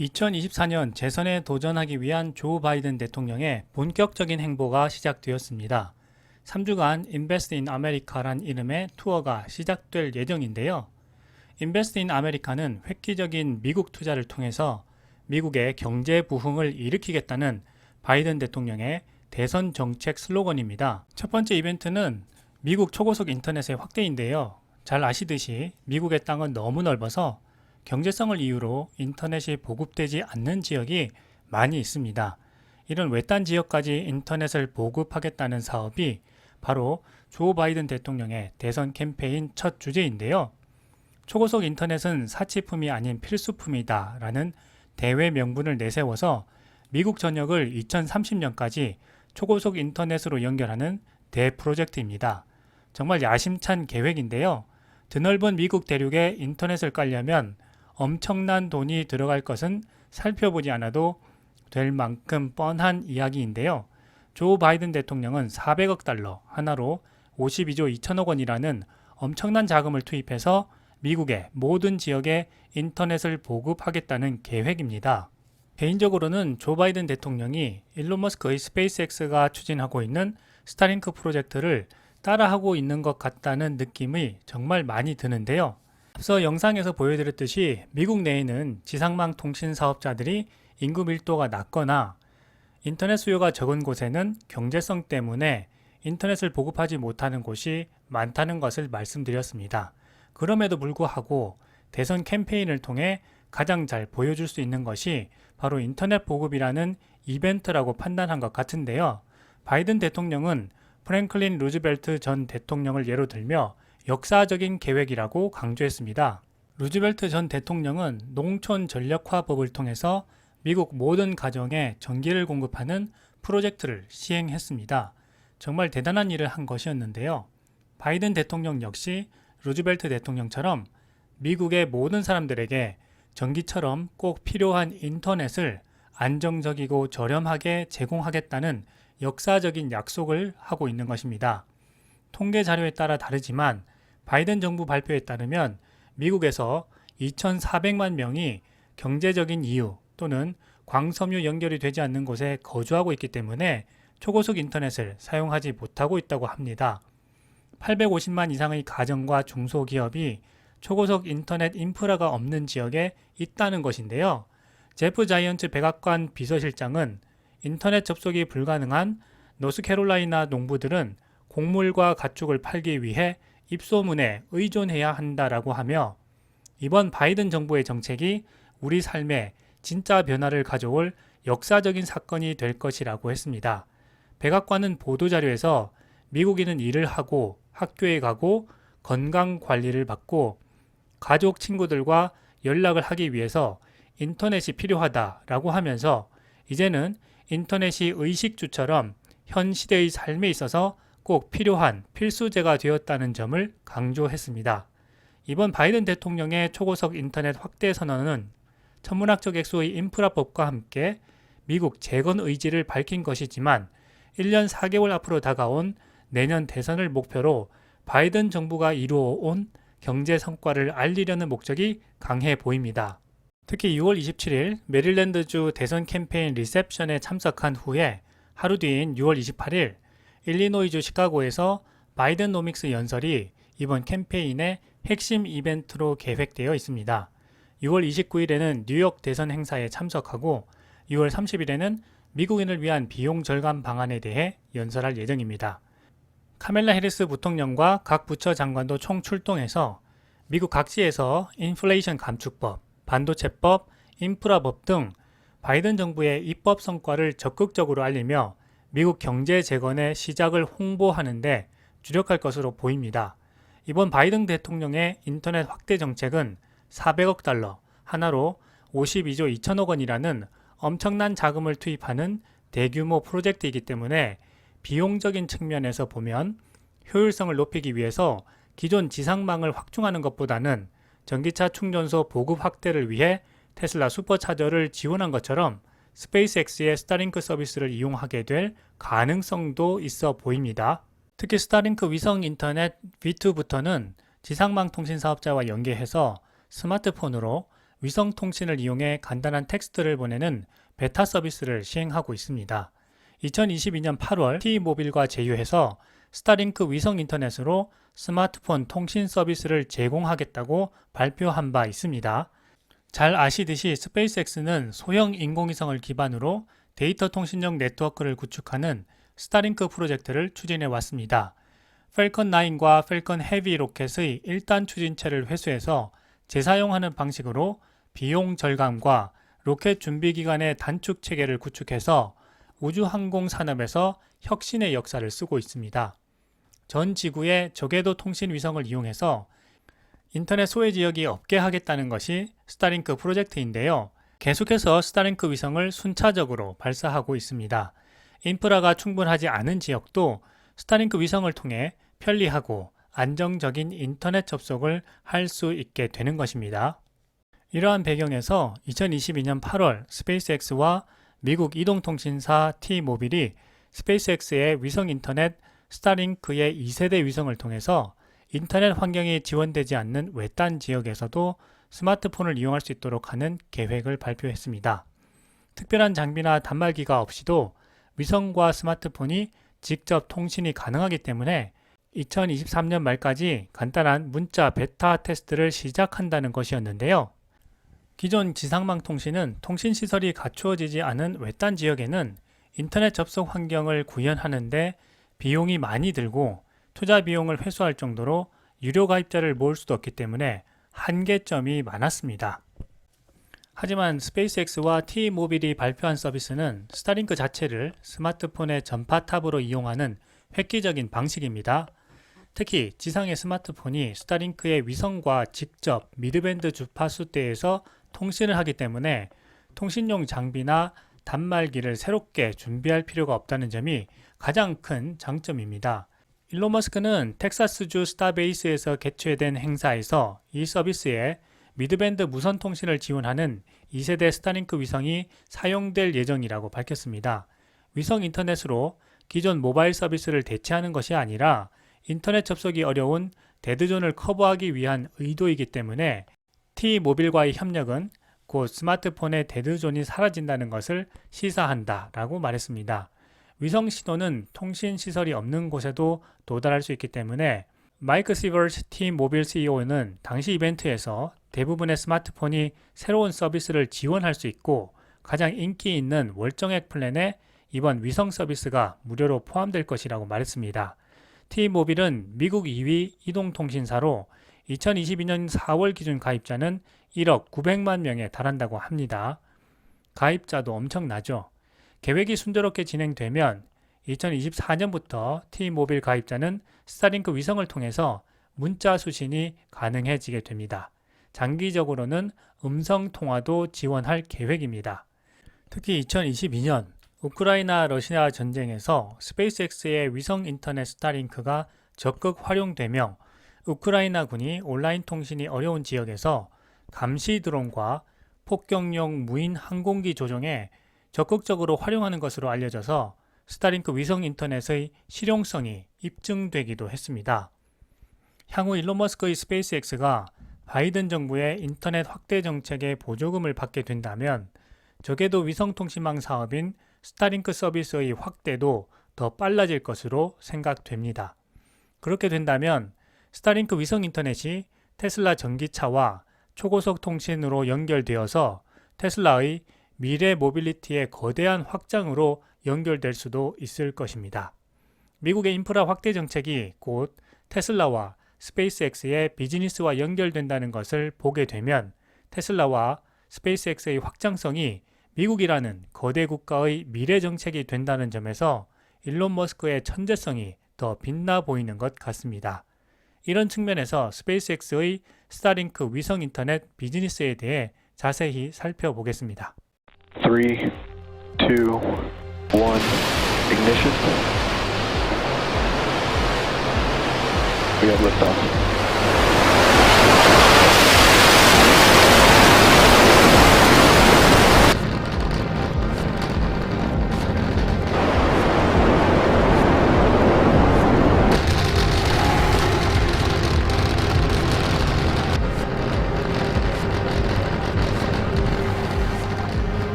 2024년 재선에 도전하기 위한 조 바이든 대통령의 본격적인 행보가 시작되었습니다. 3주간 Invest in America란 이름의 투어가 시작될 예정인데요. Invest in America는 획기적인 미국 투자를 통해서 미국의 경제 부흥을 일으키겠다는 바이든 대통령의 대선 정책 슬로건입니다. 첫 번째 이벤트는 미국 초고속 인터넷의 확대인데요. 잘 아시듯이 미국의 땅은 너무 넓어서 경제성을 이유로 인터넷이 보급되지 않는 지역이 많이 있습니다. 이런 외딴 지역까지 인터넷을 보급하겠다는 사업이 바로 조 바이든 대통령의 대선 캠페인 첫 주제인데요. 초고속 인터넷은 사치품이 아닌 필수품이다 라는 대외 명분을 내세워서 미국 전역을 2030년까지 초고속 인터넷으로 연결하는 대프로젝트입니다. 정말 야심찬 계획인데요. 드넓은 미국 대륙에 인터넷을 깔려면 엄청난 돈이 들어갈 것은 살펴보지 않아도 될 만큼 뻔한 이야기인데요. 조 바이든 대통령은 400억 달러 하나로 52조 2천억 원이라는 엄청난 자금을 투입해서 미국의 모든 지역에 인터넷을 보급하겠다는 계획입니다. 개인적으로는 조 바이든 대통령이 일론 머스크의 스페이스X가 추진하고 있는 스타링크 프로젝트를 따라하고 있는 것 같다는 느낌이 정말 많이 드는데요. 앞서 영상에서 보여드렸듯이 미국 내에는 지상망 통신 사업자들이 인구 밀도가 낮거나 인터넷 수요가 적은 곳에는 경제성 때문에 인터넷을 보급하지 못하는 곳이 많다는 것을 말씀드렸습니다. 그럼에도 불구하고 대선 캠페인을 통해 가장 잘 보여줄 수 있는 것이 바로 인터넷 보급이라는 이벤트라고 판단한 것 같은데요. 바이든 대통령은 프랭클린 루즈벨트 전 대통령을 예로 들며 역사적인 계획이라고 강조했습니다. 루즈벨트 전 대통령은 농촌 전력화법을 통해서 미국 모든 가정에 전기를 공급하는 프로젝트를 시행했습니다. 정말 대단한 일을 한 것이었는데요. 바이든 대통령 역시 루즈벨트 대통령처럼 미국의 모든 사람들에게 전기처럼 꼭 필요한 인터넷을 안정적이고 저렴하게 제공하겠다는 역사적인 약속을 하고 있는 것입니다. 통계 자료에 따라 다르지만 바이든 정부 발표에 따르면 미국에서 2,400만 명이 경제적인 이유 또는 광섬유 연결이 되지 않는 곳에 거주하고 있기 때문에 초고속 인터넷을 사용하지 못하고 있다고 합니다. 850만 이상의 가정과 중소기업이 초고속 인터넷 인프라가 없는 지역에 있다는 것인데요. 제프 자이언츠 백악관 비서실장은 인터넷 접속이 불가능한 노스캐롤라이나 농부들은 곡물과 가축을 팔기 위해 입소문에 의존해야 한다라고 하며 이번 바이든 정부의 정책이 우리 삶에 진짜 변화를 가져올 역사적인 사건이 될 것이라고 했습니다. 백악관은 보도자료에서 미국인은 일을 하고 학교에 가고 건강 관리를 받고 가족 친구들과 연락을 하기 위해서 인터넷이 필요하다라고 하면서 이제는 인터넷이 의식주처럼 현 시대의 삶에 있어서 꼭 필요한 필수제가 되었다는 점을 강조했습니다. 이번 바이든 대통령의 초고속 인터넷 확대 선언은 천문학적 액수의 인프라법과 함께 미국 재건 의지를 밝힌 것이지만 1년 4개월 앞으로 다가온 내년 대선을 목표로 바이든 정부가 이루어온 경제 성과를 알리려는 목적이 강해 보입니다. 특히 6월 27일 메릴랜드주 대선 캠페인 리셉션에 참석한 후에 하루 뒤인 6월 28일 일리노이주 시카고에서 바이든노믹스 연설이 이번 캠페인의 핵심 이벤트로 계획되어 있습니다. 6월 29일에는 뉴욕 대선 행사에 참석하고 6월 30일에는 미국인을 위한 비용 절감 방안에 대해 연설할 예정입니다. 카멜라 해리스 부통령과 각 부처 장관도 총 출동해서 미국 각지에서 인플레이션 감축법, 반도체법, 인프라법 등 바이든 정부의 입법 성과를 적극적으로 알리며 미국 경제 재건의 시작을 홍보하는데 주력할 것으로 보입니다. 이번 바이든 대통령의 인터넷 확대 정책은 400억 달러, 하나로 52조 2천억 원이라는 엄청난 자금을 투입하는 대규모 프로젝트이기 때문에 비용적인 측면에서 보면 효율성을 높이기 위해서 기존 지상망을 확충하는 것보다는 전기차 충전소 보급 확대를 위해 테슬라 슈퍼차저를 지원한 것처럼 스페이스X의 스타링크 서비스를 이용하게 될 가능성도 있어 보입니다. 특히 스타링크 위성 인터넷 V2부터는 지상망 통신 사업자와 연계해서 스마트폰으로 위성 통신을 이용해 간단한 텍스트를 보내는 베타 서비스를 시행하고 있습니다. 2022년 8월 T모빌과 제휴해서 스타링크 위성 인터넷으로 스마트폰 통신 서비스를 제공하겠다고 발표한 바 있습니다. 잘 아시듯이 스페이스X는 소형 인공위성을 기반으로 데이터 통신용 네트워크를 구축하는 스타링크 프로젝트를 추진해 왔습니다. 펠컨 9과 펠컨 헤비 로켓의 1단 추진체를 회수해서 재사용하는 방식으로 비용 절감과 로켓 준비 기간의 단축 체계를 구축해서 우주항공 산업에서 혁신의 역사를 쓰고 있습니다. 전 지구의 저궤도 통신 위성을 이용해서 인터넷 소외 지역이 없게 하겠다는 것이 스타링크 프로젝트인데요. 계속해서 스타링크 위성을 순차적으로 발사하고 있습니다. 인프라가 충분하지 않은 지역도 스타링크 위성을 통해 편리하고 안정적인 인터넷 접속을 할 수 있게 되는 것입니다. 이러한 배경에서 2022년 8월 스페이스X와 미국 이동통신사 T모빌이 스페이스X의 위성 인터넷 스타링크의 2세대 위성을 통해서 인터넷 환경이 지원되지 않는 외딴 지역에서도 스마트폰을 이용할 수 있도록 하는 계획을 발표했습니다. 특별한 장비나 단말기가 없이도 위성과 스마트폰이 직접 통신이 가능하기 때문에 2023년 말까지 간단한 문자 베타 테스트를 시작한다는 것이었는데요. 기존 지상망 통신은 통신시설이 갖추어지지 않은 외딴 지역에는 인터넷 접속 환경을 구현하는데 비용이 많이 들고 투자 비용을 회수할 정도로 유료 가입자를 모을 수도 없기 때문에 한계점이 많았습니다. 하지만 스페이스X와 T모빌이 발표한 서비스는 스타링크 자체를 스마트폰의 전파탑으로 이용하는 획기적인 방식입니다. 특히 지상의 스마트폰이 스타링크의 위성과 직접 미드밴드 주파수대에서 통신을 하기 때문에 통신용 장비나 단말기를 새롭게 준비할 필요가 없다는 점이 가장 큰 장점입니다. 일론 머스크는 텍사스주 스타베이스에서 개최된 행사에서 이 서비스에 미드밴드 무선 통신을 지원하는 2세대 스타링크 위성이 사용될 예정이라고 밝혔습니다. 위성 인터넷으로 기존 모바일 서비스를 대체하는 것이 아니라 인터넷 접속이 어려운 데드존을 커버하기 위한 의도이기 때문에 T모빌과의 협력은 곧 스마트폰의 데드존이 사라진다는 것을 시사한다 라고 말했습니다. 위성 신호는 통신 시설이 없는 곳에도 도달할 수 있기 때문에 마이크 시버스 T모빌 CEO는 당시 이벤트에서 대부분의 스마트폰이 새로운 서비스를 지원할 수 있고 가장 인기 있는 월정액 플랜에 이번 위성 서비스가 무료로 포함될 것이라고 말했습니다. T모빌은 미국 2위 이동통신사로 2022년 4월 기준 가입자는 1억 900만 명에 달한다고 합니다. 가입자도 엄청나죠. 계획이 순조롭게 진행되면 2024년부터 T모빌 가입자는 스타링크 위성을 통해서 문자 수신이 가능해지게 됩니다. 장기적으로는 음성 통화도 지원할 계획입니다. 특히 2022년 우크라이나 러시아 전쟁에서 스페이스X의 위성 인터넷 스타링크가 적극 활용되며 우크라이나군이 온라인 통신이 어려운 지역에서 감시 드론과 폭격용 무인 항공기 조종에 적극적으로 활용하는 것으로 알려져서 스타링크 위성 인터넷의 실용성이 입증되기도 했습니다. 향후 일론 머스크의 스페이스X가 바이든 정부의 인터넷 확대 정책에 보조금을 받게 된다면 저궤도 위성통신망 사업인 스타링크 서비스의 확대도 더 빨라질 것으로 생각됩니다. 그렇게 된다면 스타링크 위성 인터넷이 테슬라 전기차와 초고속 통신으로 연결되어서 테슬라의 미래 모빌리티의 거대한 확장으로 연결될 수도 있을 것입니다. 미국의 인프라 확대 정책이 곧 테슬라와 스페이스X의 비즈니스와 연결된다는 것을 보게 되면 테슬라와 스페이스X의 확장성이 미국이라는 거대 국가의 미래 정책이 된다는 점에서 일론 머스크의 천재성이 더 빛나 보이는 것 같습니다. 이런 측면에서 스페이스X의 스타링크 위성 인터넷 비즈니스에 대해 자세히 살펴보겠습니다. 3, 2, 1, ignition. We have liftoff.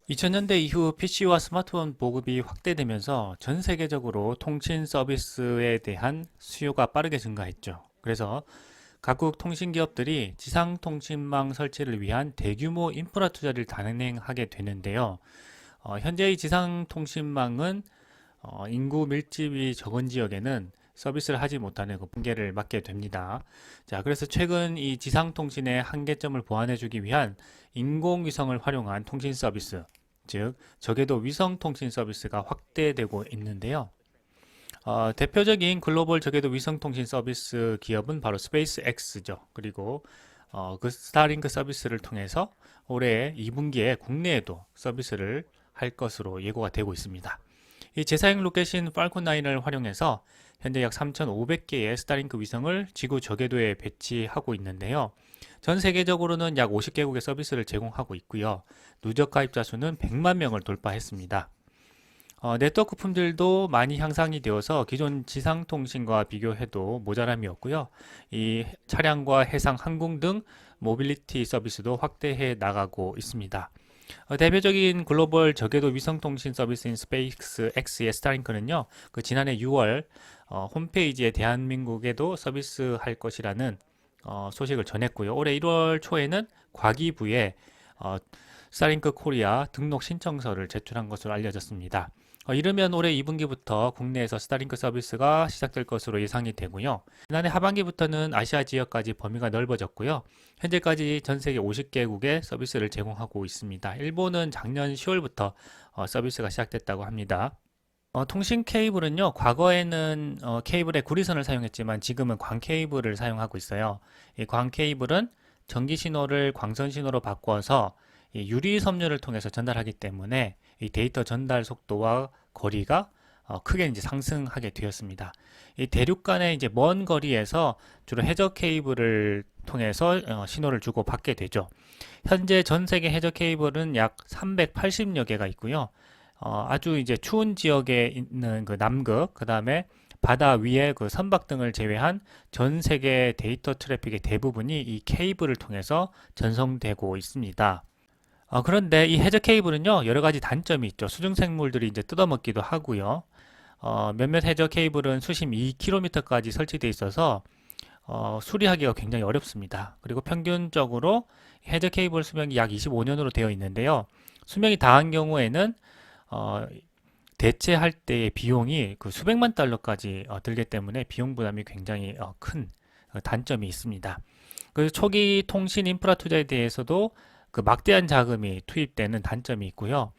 2000년대 이후 PC와 스마트폰 보급이 확대되면서 전 세계적으로 통신 서비스에 대한 수요가 빠르게 증가했죠. 그래서 각국 통신 기업들이 지상 통신망 설치를 위한 대규모 인프라 투자를 단행하게 되는데요. 현재의 지상 통신망은 인구 밀집이 적은 지역에는 서비스를 하지 못하는 그 붕괴를 맞게 됩니다. 자, 그래서 최근 이 지상 통신의 한계점을 보완해주기 위한 인공위성을 활용한 통신 서비스, 즉 저궤도 위성 통신 서비스가 확대되고 있는데요. 대표적인 글로벌 저궤도 위성 통신 서비스 기업은 바로 스페이스X죠. 그리고 그 스타링크 서비스를 통해서 올해 2분기에 국내에도 서비스를 할 것으로 예고가 되고 있습니다. 이 재사용 로켓인 팔콘 9을 활용해서 현재 약 3,500개의 스타링크 위성을 지구 저궤도에 배치하고 있는데요. 전 세계적으로는 약 50개국의 서비스를 제공하고 있고요. 누적 가입자 수는 100만 명을 돌파했습니다. 네트워크 품질도 많이 향상이 되어서 기존 지상통신과 비교해도 모자람이 없고요. 이 차량과 해상, 항공 등 모빌리티 서비스도 확대해 나가고 있습니다. 대표적인 글로벌 저궤도 위성통신 서비스인 스페이스 X의 스타링크는요, 그 지난해 6월 홈페이지에 대한민국에도 서비스할 것이라는 소식을 전했고요. 올해 1월 초에는 과기부에 스타링크 코리아 등록 신청서를 제출한 것으로 알려졌습니다. 이르면 올해 2분기부터 국내에서 스타링크 서비스가 시작될 것으로 예상이 되고요. 지난해 하반기부터는 아시아 지역까지 범위가 넓어졌고요. 현재까지 전 세계 50개국에 서비스를 제공하고 있습니다. 일본은 작년 10월부터 서비스가 시작됐다고 합니다. 통신 케이블은요, 과거에는 케이블에 구리선을 사용했지만 지금은 광 케이블을 사용하고 있어요. 이 광 케이블은 전기 신호를 광선 신호로 바꿔서 이 유리 섬유를 통해서 전달하기 때문에 이 데이터 전달 속도와 거리가 크게 이제 상승하게 되었습니다. 이 대륙 간의 이제 먼 거리에서 주로 해저 케이블을 통해서 신호를 주고 받게 되죠. 현재 전 세계 해저 케이블은 약 380여 개가 있고요. 아주 이제 추운 지역에 있는 그 남극, 그 다음에 바다 위에 그 선박 등을 제외한 전 세계 데이터 트래픽의 대부분이 이 케이블을 통해서 전송되고 있습니다. 그런데 이 해저 케이블은요, 여러 가지 단점이 있죠. 수중생물들이 이제 뜯어먹기도 하고요. 몇몇 해저 케이블은 수심 2km까지 설치되어 있어서 수리하기가 굉장히 어렵습니다. 그리고 평균적으로 해저 케이블 수명이 약 25년으로 되어 있는데요. 수명이 다한 경우에는 대체할 때의 비용이 그 수백만 달러까지 들기 때문에 비용 부담이 굉장히 큰 단점이 있습니다. 그 초기 통신 인프라 투자에 대해서도 그 막대한 자금이 투입되는 단점이 있고요.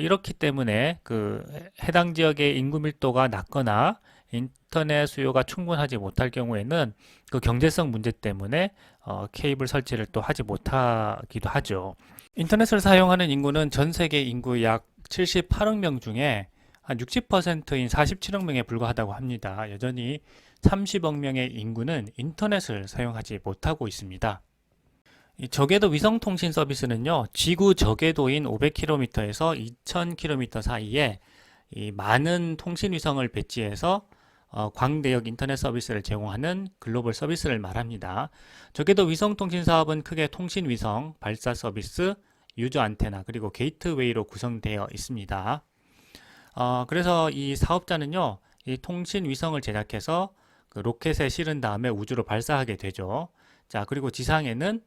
이렇기 때문에 그 해당 지역의 인구 밀도가 낮거나 인터넷 수요가 충분하지 못할 경우에는 그 경제성 문제 때문에 케이블 설치를 또 하지 못하기도 하죠. 인터넷을 사용하는 인구는 전 세계 인구 약 78억 명 중에 한 60%인 47억 명에 불과하다고 합니다. 여전히 30억 명의 인구는 인터넷을 사용하지 못하고 있습니다. 이 저궤도 위성통신 서비스는요, 지구 저궤도인 500km에서 2000km 사이에 이 많은 통신 위성을 배치해서 광대역 인터넷 서비스를 제공하는 글로벌 서비스를 말합니다. 저궤도 위성통신 사업은 크게 통신 위성, 발사 서비스, 유저 안테나, 그리고 게이트웨이로 구성되어 있습니다. 그래서 이 사업자는요, 이 통신 위성을 제작해서 그 로켓에 실은 다음에 우주로 발사하게 되죠. 자, 그리고 지상에는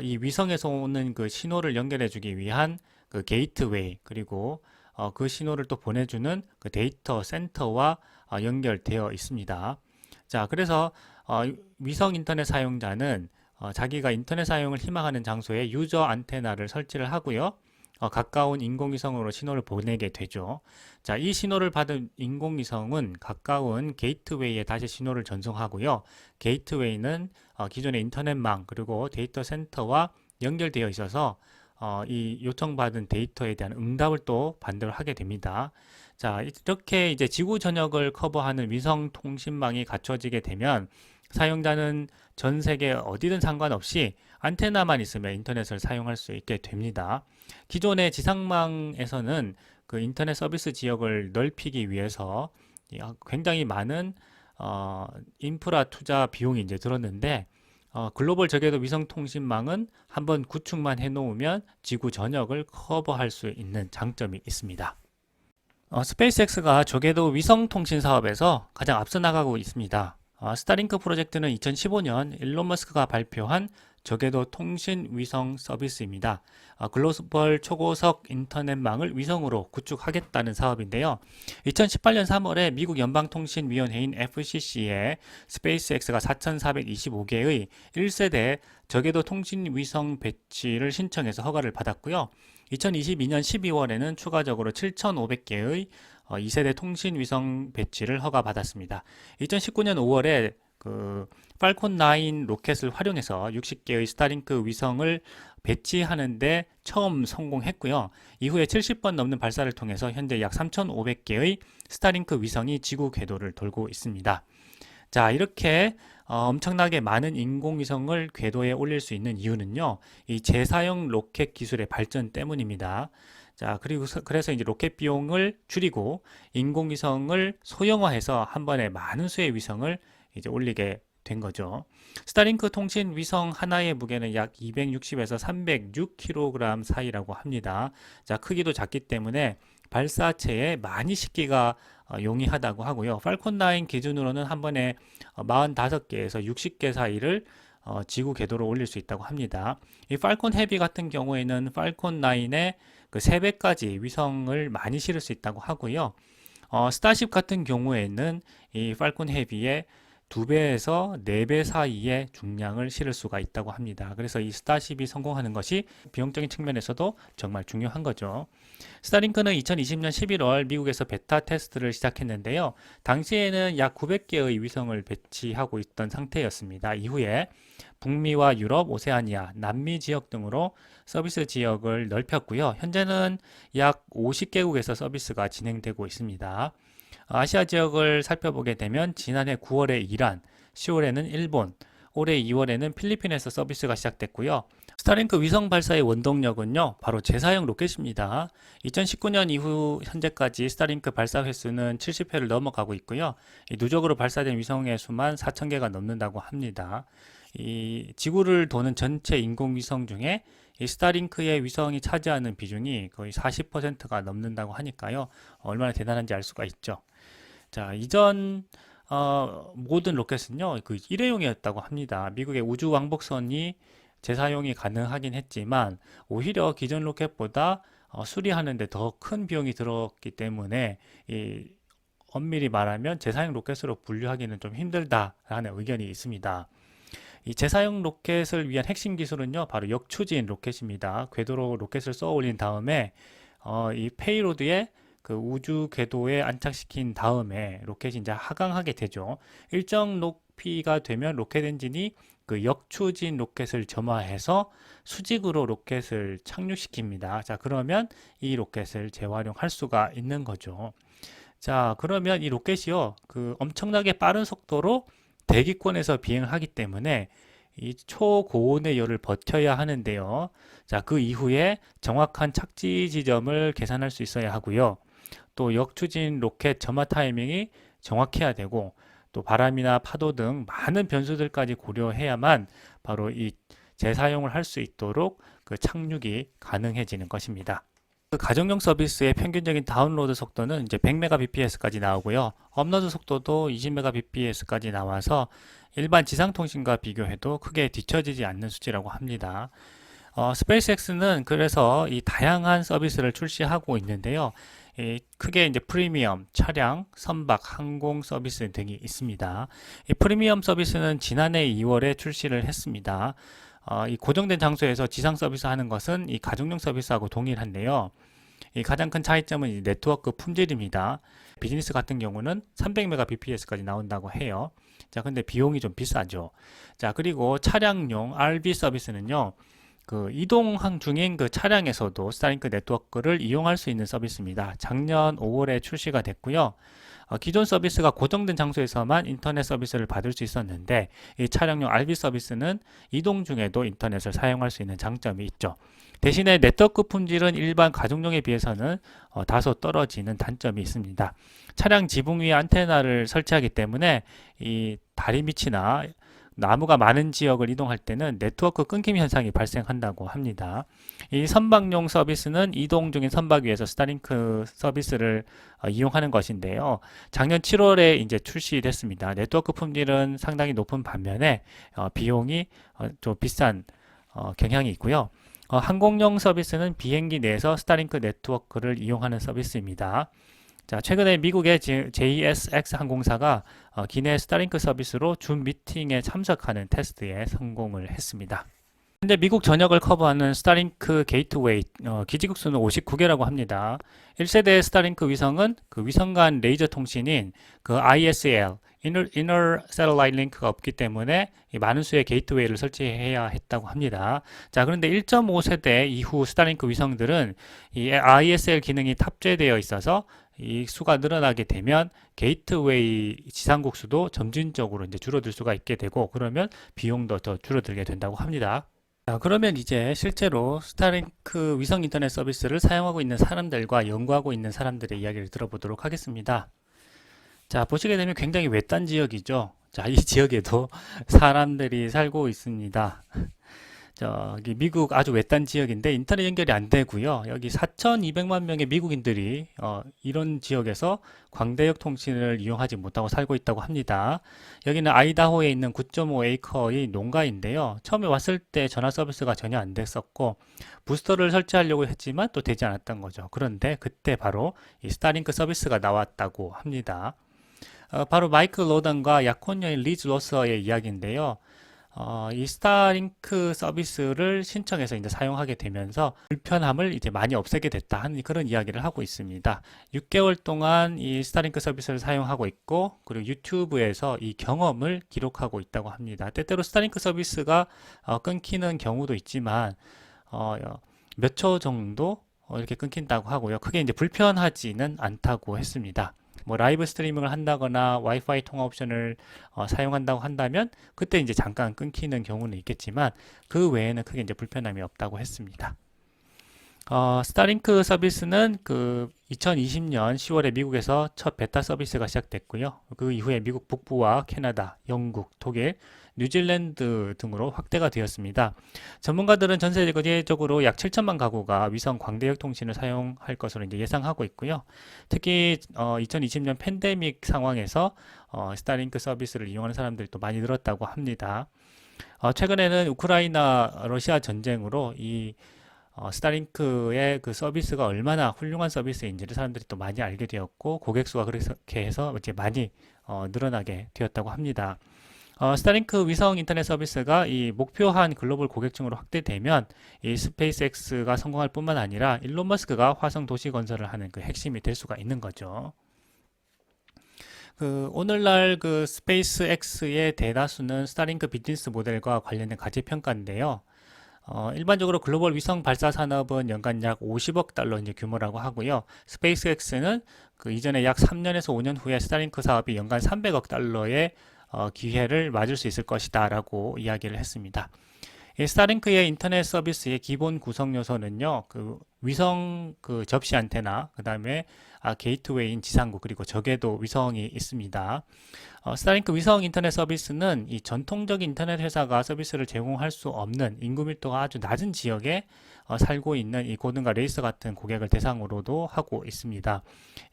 이 위성에서 오는 그 신호를 연결해 주기 위한 그 게이트웨이, 그리고 그 신호를 또 보내주는 그 데이터 센터와 연결되어 있습니다. 자, 그래서 위성 인터넷 사용자는 자기가 인터넷 사용을 희망하는 장소에 유저 안테나를 설치를 하고요. 가까운 인공위성으로 신호를 보내게 되죠. 자, 이 신호를 받은 인공위성은 가까운 게이트웨이에 다시 신호를 전송하고요. 게이트웨이는 기존의 인터넷망 그리고 데이터 센터와 연결되어 있어서 이 요청받은 데이터에 대한 응답을 또 반대로 하게 됩니다. 자, 이렇게 이제 지구 전역을 커버하는 위성 통신망이 갖춰지게 되면 사용자는 전 세계 어디든 상관없이 안테나만 있으면 인터넷을 사용할 수 있게 됩니다. 기존의 지상망에서는 그 인터넷 서비스 지역을 넓히기 위해서 굉장히 많은 인프라 투자 비용이 이제 들었는데 글로벌 저궤도 위성통신망은 한번 구축만 해놓으면 지구 전역을 커버할 수 있는 장점이 있습니다. 스페이스X가 저궤도 위성통신 사업에서 가장 앞서 나가고 있습니다. 스타링크 프로젝트는 2015년 일론 머스크가 발표한 저궤도 통신 위성 서비스입니다. 글로벌 초고속 인터넷망을 위성으로 구축하겠다는 사업인데요. 2018년 3월에 미국 연방통신위원회인 FCC에 스페이스X가 4,425개의 1세대 저궤도 통신 위성 배치를 신청해서 허가를 받았고요. 2022년 12월에는 추가적으로 7,500개의 2세대 통신 위성 배치를 허가받았습니다. 2019년 5월에 팔콘 9 로켓을 활용해서 60개의 스타링크 위성을 배치하는데 처음 성공했고요. 이후에 70번 넘는 발사를 통해서 현재 약 3,500개의 스타링크 위성이 지구 궤도를 돌고 있습니다. 자, 이렇게 엄청나게 많은 인공위성을 궤도에 올릴 수 있는 이유는요, 이 재사용 로켓 기술의 발전 때문입니다. 자, 그래서 이제 로켓 비용을 줄이고 인공위성을 소형화해서 한 번에 많은 수의 위성을 이제 올리게 된 거죠. 스타링크 통신 위성 하나의 무게는 약 260에서 306kg 사이라고 합니다. 자, 크기도 작기 때문에 발사체에 많이 싣기가 용이하다고 하고요. 팔콘 9 기준으로는 한 번에 45개에서 60개 사이를 지구 궤도로 올릴 수 있다고 합니다. 이 팔콘 헤비 같은 경우에는 팔콘 9의 그 3배까지 위성을 많이 실을 수 있다고 하고요. 스타쉽 같은 경우에는 이 팔콘 헤비의 2배에서 4배 사이의 중량을 실을 수가 있다고 합니다. 그래서 이 스타쉽이 성공하는 것이 비용적인 측면에서도 정말 중요한 거죠. 스타링크는 2020년 11월 미국에서 베타 테스트를 시작했는데요. 당시에는 약 900개의 위성을 배치하고 있던 상태였습니다. 이후에 북미와 유럽, 오세아니아, 남미 지역 등으로 서비스 지역을 넓혔고요. 현재는 약 50개국에서 서비스가 진행되고 있습니다. 아시아 지역을 살펴보게 되면 지난해 9월에 이란, 10월에는 일본, 올해 2월에는 필리핀에서 서비스가 시작됐고요. 스타링크 위성 발사의 원동력은요, 바로 재사용 로켓입니다. 2019년 이후 현재까지 스타링크 발사 횟수는 70회를 넘어가고 있고요. 누적으로 발사된 위성의 수만 4,000개가 넘는다고 합니다. 이 지구를 도는 전체 인공위성 중에 이 스타링크의 위성이 차지하는 비중이 거의 40%가 넘는다고 하니까요. 얼마나 대단한지 알 수가 있죠. 자, 이전 모든 로켓은요, 그 일회용이었다고 합니다. 미국의 우주 왕복선이 재사용이 가능하긴 했지만 오히려 기존 로켓보다 수리하는데 더 큰 비용이 들었기 때문에 엄밀히 말하면 재사용 로켓으로 분류하기는 좀 힘들다라는 의견이 있습니다. 이 재사용 로켓을 위한 핵심 기술은요, 바로 역추진 로켓입니다. 궤도로 로켓을 쏘아 올린 다음에 이 페이로드에 그 우주 궤도에 안착시킨 다음에 로켓이 이제 하강하게 되죠. 일정 높이가 되면 로켓 엔진이 그 역추진 로켓을 점화해서 수직으로 로켓을 착륙시킵니다. 자, 그러면 이 로켓을 재활용할 수가 있는 거죠. 자, 그러면 이 로켓이요, 그 엄청나게 빠른 속도로 대기권에서 비행을 하기 때문에 이 초고온의 열을 버텨야 하는데요. 자, 그 이후에 정확한 착지 지점을 계산할 수 있어야 하고요. 또 역추진 로켓 점화 타이밍이 정확해야 되고, 또 바람이나 파도 등 많은 변수들까지 고려해야만 바로 이 재사용을 할 수 있도록 그 착륙이 가능해지는 것입니다. 그 가정용 서비스의 평균적인 다운로드 속도는 이제 100mbps까지 나오고요. 업로드 속도도 20mbps까지 나와서 일반 지상통신과 비교해도 크게 뒤처지지 않는 수치라고 합니다. 스페이스X는 그래서 이 다양한 서비스를 출시하고 있는데요. 크게 이제 프리미엄, 차량, 선박, 항공 서비스 등이 있습니다. 이 프리미엄 서비스는 지난해 2월에 출시를 했습니다. 이 고정된 장소에서 지상 서비스 하는 것은 이 가정용 서비스하고 동일한데요. 이 가장 큰 차이점은 이 네트워크 품질입니다. 비즈니스 같은 경우는 300mbps까지 나온다고 해요. 자, 근데 비용이 좀 비싸죠. 자, 그리고 차량용 RV 서비스는요, 그 이동항 중인 그 차량에서도 스타링크 네트워크를 이용할 수 있는 서비스입니다. 작년 5월에 출시가 됐고요. 기존 서비스가 고정된 장소에서만 인터넷 서비스를 받을 수 있었는데, 이 차량용 RV 서비스는 이동 중에도 인터넷을 사용할 수 있는 장점이 있죠. 대신에 네트워크 품질은 일반 가정용에 비해서는 다소 떨어지는 단점이 있습니다. 차량 지붕 위에 안테나를 설치하기 때문에 이 다리 밑이나 나무가 많은 지역을 이동할 때는 네트워크 끊김 현상이 발생한다고 합니다. 이 선박용 서비스는 이동 중인 선박 위에서 스타링크 서비스를 이용하는 것인데요. 작년 7월에 이제 출시됐습니다. 네트워크 품질은 상당히 높은 반면에 비용이 좀 비싼 경향이 있고요. 항공용 서비스는 비행기 내에서 스타링크 네트워크를 이용하는 서비스입니다. 자, 최근에 미국의 JSX 항공사가 기내 스타링크 서비스로 줌 미팅에 참석하는 테스트에 성공을 했습니다. 현재 미국 전역을 커버하는 스타링크 게이트웨이 기지국 수는 59개라고 합니다. 1세대 스타링크 위성은 그 위성 간 레이저 통신인 그 ISL Inner Satellite Link가 없기 때문에 많은 수의 게이트웨이를 설치해야 했다고 합니다. 자, 그런데 1.5세대 이후 스타링크 위성들은 이 ISL 기능이 탑재되어 있어서 이 수가 늘어나게 되면 게이트웨이 지상국 수도 점진적으로 이제 줄어들 수가 있게 되고, 그러면 비용도 더 줄어들게 된다고 합니다. 자, 그러면 이제 실제로 스타링크 위성 인터넷 서비스를 사용하고 있는 사람들과 연구하고 있는 사람들의 이야기를 들어보도록 하겠습니다. 자, 보시게 되면 굉장히 외딴 지역이죠. 자, 이 지역에도 사람들이 살고 있습니다. 저기 미국 아주 외딴 지역인데 인터넷 연결이 안 되고요. 여기 4,200만 명의 미국인들이 이런 지역에서 광대역 통신을 이용하지 못하고 살고 있다고 합니다. 여기는 아이다호에 있는 9.5 에이커의 농가인데요. 처음에 왔을 때 전화 서비스가 전혀 안 됐었고, 부스터를 설치하려고 했지만 또 되지 않았던 거죠. 그런데 그때 바로 이 스타링크 서비스가 나왔다고 합니다. 바로 마이클 로던과 약혼녀인 리즈 로서의 이야기인데요. 이 스타링크 서비스를 신청해서 이제 사용하게 되면서 불편함을 이제 많이 없애게 됐다 하는 그런 이야기를 하고 있습니다. 6개월 동안 이 스타링크 서비스를 사용하고 있고, 그리고 유튜브에서 이 경험을 기록하고 있다고 합니다. 때때로 스타링크 서비스가 끊기는 경우도 있지만 몇 초 정도 이렇게 끊긴다고 하고요. 크게 이제 불편하지는 않다고 했습니다. 뭐 라이브 스트리밍을 한다거나 와이파이 통화 옵션을 사용한다고 한다면 그때 이제 잠깐 끊기는 경우는 있겠지만 그 외에는 크게 이제 불편함이 없다고 했습니다. 스타링크 서비스는 그 2020년 10월에 미국에서 첫 베타 서비스가 시작됐고요. 그 이후에 미국 북부와 캐나다, 영국, 독일, 뉴질랜드 등으로 확대가 되었습니다. 전문가들은 전 세계적으로 약 7천만 가구가 위성 광대역 통신을 사용할 것으로 이제 예상하고 있고요. 특히 2020년 팬데믹 상황에서 스타링크 서비스를 이용하는 사람들이 또 많이 늘었다고 합니다. 최근에는 우크라이나 러시아 전쟁으로 이 스타링크의 그 서비스가 얼마나 훌륭한 서비스인지를 사람들이 또 많이 알게 되었고, 고객 수가 그렇게 해서 이제 많이 늘어나게 되었다고 합니다. 스타링크 위성 인터넷 서비스가 이 목표한 글로벌 고객층으로 확대되면 이 스페이스X가 성공할 뿐만 아니라 일론 머스크가 화성 도시 건설을 하는 그 핵심이 될 수가 있는 거죠. 오늘날 그 스페이스X의 대다수는 스타링크 비즈니스 모델과 관련된 가치 평가인데요. 일반적으로 글로벌 위성 발사 산업은 연간 약 50억 달러 이제 규모라고 하고요. 스페이스X는 그 이전에 약 3년에서 5년 후에 스타링크 사업이 연간 300억 달러의 기회를 맞을 수 있을 것이다 라고 이야기를 했습니다. 이 스타링크의 인터넷 서비스의 기본 구성 요소는요, 그 위성 그 접시 안테나, 그 다음에 게이트웨이인 지상국, 그리고 적에도 위성이 있습니다. 스타링크 위성 인터넷 서비스는 이 전통적인 인터넷 회사가 서비스를 제공할 수 없는 인구 밀도가 아주 낮은 지역에 살고 있는 이 고등과 레이서 같은 고객을 대상으로도 하고 있습니다.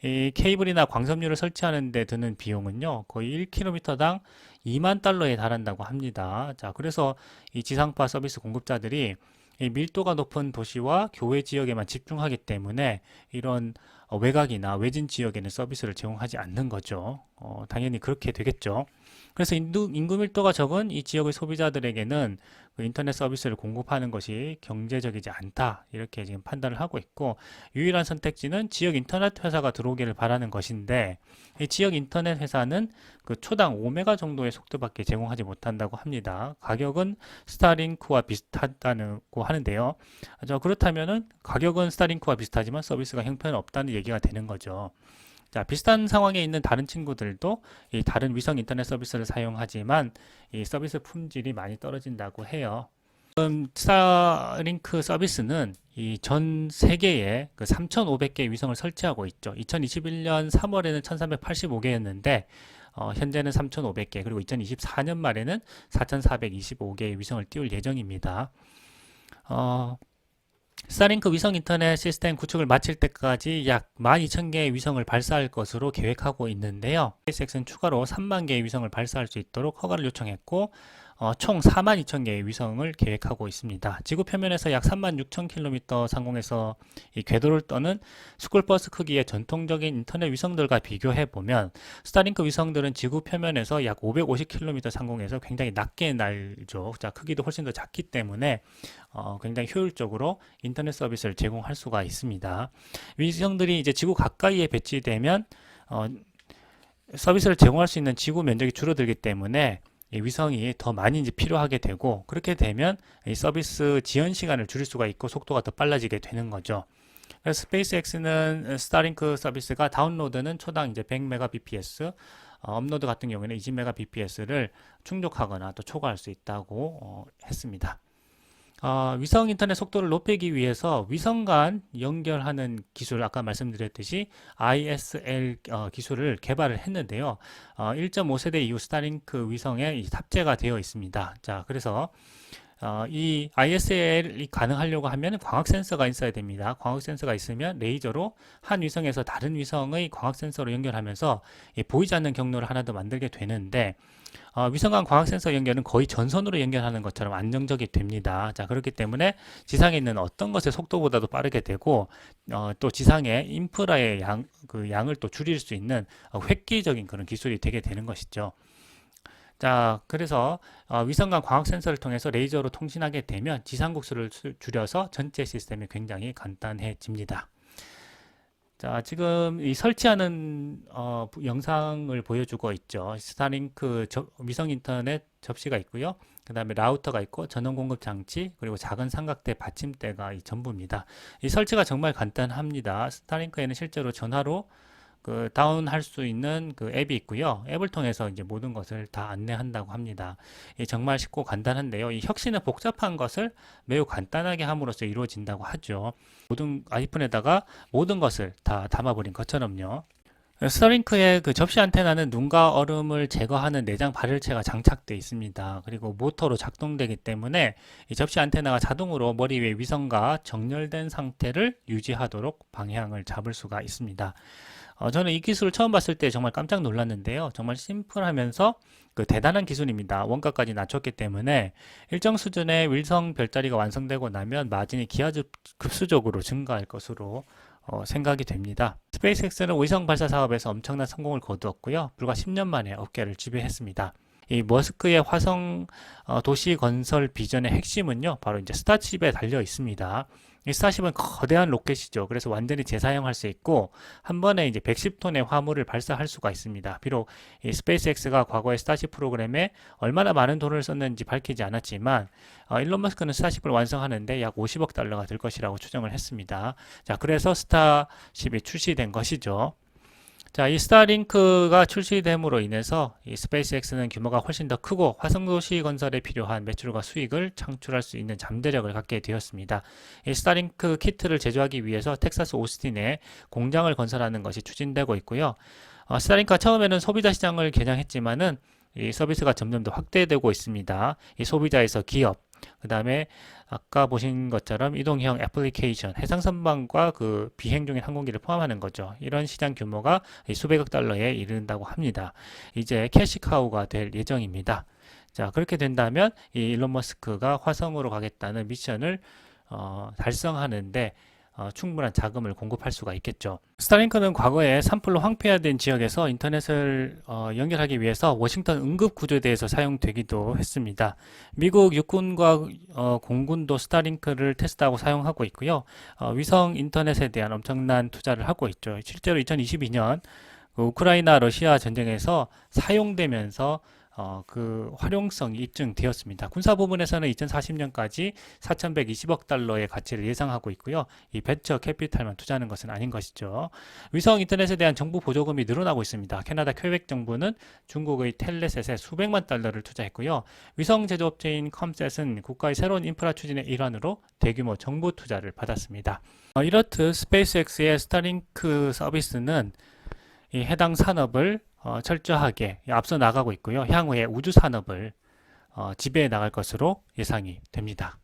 이 케이블이나 광섬유를 설치하는 데 드는 비용은요, 거의 1km당 2만 달러에 달한다고 합니다. 자, 그래서 이 지상파 서비스 공급자들이 이 밀도가 높은 도시와 교외 지역에만 집중하기 때문에 이런 외곽이나 외진 지역에는 서비스를 제공하지 않는 거죠. 당연히 그렇게 되겠죠. 그래서 인구 밀도가 적은 이 지역의 소비자들에게는 그 인터넷 서비스를 공급하는 것이 경제적이지 않다, 이렇게 지금 판단을 하고 있고, 유일한 선택지는 지역 인터넷 회사가 들어오기를 바라는 것인데, 이 지역 인터넷 회사는 그 초당 5메가 정도의 속도밖에 제공하지 못한다고 합니다. 가격은 스타링크와 비슷하다고 하는데요. 그렇다면은 가격은 스타링크와 비슷하지만 서비스가 형편없다는 얘기가 되는 거죠. 자, 비슷한 상황에 있는 다른 친구들도 이 다른 위성 인터넷 서비스를 사용하지만 이 서비스 품질이 많이 떨어진다고 해요. 지금 스타링크 서비스는 이 전 세계에 그 3,500개 위성을 설치하고 있죠. 2021년 3월에는 1,385개였는데 현재는 3,500개, 그리고 2024년 말에는 4,425개의 위성을 띄울 예정입니다. 스타링크 위성 인터넷 시스템 구축을 마칠 때까지 약 12,000개의 위성을 발사할 것으로 계획하고 있는데요. SpaceX는 추가로 3만 개의 위성을 발사할 수 있도록 허가를 요청했고 총 42,000개의 위성을 계획하고 있습니다. 지구 표면에서 약 36,000km 상공에서 이 궤도를 떠는 스쿨버스 크기의 전통적인 인터넷 위성들과 비교해 보면 스타링크 위성들은 지구 표면에서 약 550km 상공에서 굉장히 낮게 날죠. 자, 크기도 훨씬 더 작기 때문에 굉장히 효율적으로 인터넷 서비스를 제공할 수가 있습니다. 위성들이 이제 지구 가까이에 배치되면 서비스를 제공할 수 있는 지구 면적이 줄어들기 때문에 이 위성이 더 많이 이제 필요하게 되고, 그렇게 되면 이 서비스 지연 시간을 줄일 수가 있고 속도가 더 빨라지게 되는 거죠. 그래서 스페이스X는 스타링크 서비스가 다운로드는 초당 이제 100mbps, 업로드 같은 경우에는 20mbps를 충족하거나 또 초과할 수 있다고 했습니다. 위성 인터넷 속도를 높이기 위해서 위성 간 연결하는 기술, 아까 말씀드렸듯이 ISL 기술을 개발을 했는데요. 1.5세대 이후 스타링크 위성에 탑재가 되어 있습니다. 자, 그래서 이 ISL이 가능하려고 하면 광학 센서가 있어야 됩니다. 광학 센서가 있으면 레이저로 한 위성에서 다른 위성의 광학 센서로 연결하면서 보이지 않는 경로를 하나 더 만들게 되는데, 위성 간 광학 센서 연결은 거의 전선으로 연결하는 것처럼 안정적이 됩니다. 자, 그렇기 때문에 지상에 있는 어떤 것의 속도보다도 빠르게 되고, 또 지상의 인프라의 양을 또 줄일 수 있는 획기적인 그런 기술이 되게 되는 것이죠. 자, 그래서 위성 간 광학 센서를 통해서 레이저로 통신하게 되면 지상 국수를 줄여서 전체 시스템이 굉장히 간단해집니다. 자, 지금 이 설치하는 영상을 보여주고 있죠. 스타링크 위성 인터넷 접시가 있고요. 그 다음에 라우터가 있고 전원 공급 장치, 그리고 작은 삼각대 받침대가 이 전부입니다. 이 설치가 정말 간단합니다. 스타링크에는 실제로 전화로 다운할 수 있는 앱이 있고요. 앱을 통해서 이제 모든 것을 다 안내한다고 합니다. 정말 쉽고 간단한데요. 이 혁신은 복잡한 것을 매우 간단하게 함으로써 이루어진다고 하죠. 모든 아이폰에다가 모든 것을 다 담아버린 것처럼요. 스타링크의 접시 안테나는 눈과 얼음을 제거하는 내장 발열체가 장착되어 있습니다. 그리고 모터로 작동되기 때문에 이 접시 안테나가 자동으로 머리 위에 위성과 정렬된 상태를 유지하도록 방향을 잡을 수가 있습니다. 저는 이 기술을 처음 봤을 때 정말 깜짝 놀랐는데요. 정말 심플하면서 대단한 기술입니다. 원가까지 낮췄기 때문에 일정 수준의 위성 별자리가 완성되고 나면 마진이 기하급수적으로 증가할 것으로 생각이 됩니다. 스페이스X는 위성 발사 사업에서 엄청난 성공을 거두었고요. 불과 10년 만에 업계를 지배했습니다. 이 머스크의 화성 도시 건설 비전의 핵심은요, 바로 이제 스타쉽에 달려 있습니다. 이 스타쉽은 거대한 로켓이죠. 그래서 완전히 재사용할 수 있고 한 번에 이제 110톤의 화물을 발사할 수가 있습니다. 비록 이 스페이스X가 과거의 스타쉽 프로그램에 얼마나 많은 돈을 썼는지 밝히지 않았지만 일론 머스크는 스타쉽을 완성하는데 약 50억 달러가 들 것이라고 추정을 했습니다. 자, 그래서 스타쉽이 출시된 것이죠. 자, 이 스타링크가 출시됨으로 인해서 이 스페이스X는 규모가 훨씬 더 크고 화성도시 건설에 필요한 매출과 수익을 창출할 수 있는 잠재력을 갖게 되었습니다. 이 스타링크 키트를 제조하기 위해서 텍사스 오스틴에 공장을 건설하는 것이 추진되고 있고요. 스타링크가 처음에는 소비자 시장을 겨냥했지만은 이 서비스가 점점 더 확대되고 있습니다. 이 소비자에서 기업, 그 다음에 아까 보신 것처럼 이동형 애플리케이션, 해상선반과 비행 중인 항공기를 포함하는 거죠. 이런 시장 규모가 수백억 달러에 이른다고 합니다. 이제 캐시카우가 될 예정입니다. 자, 그렇게 된다면 이 일론 머스크가 화성으로 가겠다는 미션을 달성하는데 충분한 자금을 공급할 수가 있겠죠. 스타링크는 과거에 산불로 황폐화된 지역에서 인터넷을 연결하기 위해서 워싱턴 응급구조대에서 사용되기도 했습니다. 미국 육군과 공군도 스타링크를 테스트하고 사용하고 있고요. 위성 인터넷에 대한 엄청난 투자를 하고 있죠. 실제로 2022년 우크라이나 러시아 전쟁에서 사용되면서 활용성이 입증되었습니다. 군사 부분에서는 2040년까지 4,120억 달러의 가치를 예상하고 있고요. 이 벤처 캐피탈만 투자하는 것은 아닌 것이죠. 위성 인터넷에 대한 정부 보조금이 늘어나고 있습니다. 캐나다 퀘벡 정부는 중국의 텔레셋에 수백만 달러를 투자했고요. 위성 제조업체인 컴셋은 국가의 새로운 인프라 추진의 일환으로 대규모 정부 투자를 받았습니다. 이렇듯 스페이스X의 스타링크 서비스는 이 해당 산업을 철저하게 앞서 나가고 있고요. 향후에 우주 산업을 지배해 나갈 것으로 예상이 됩니다.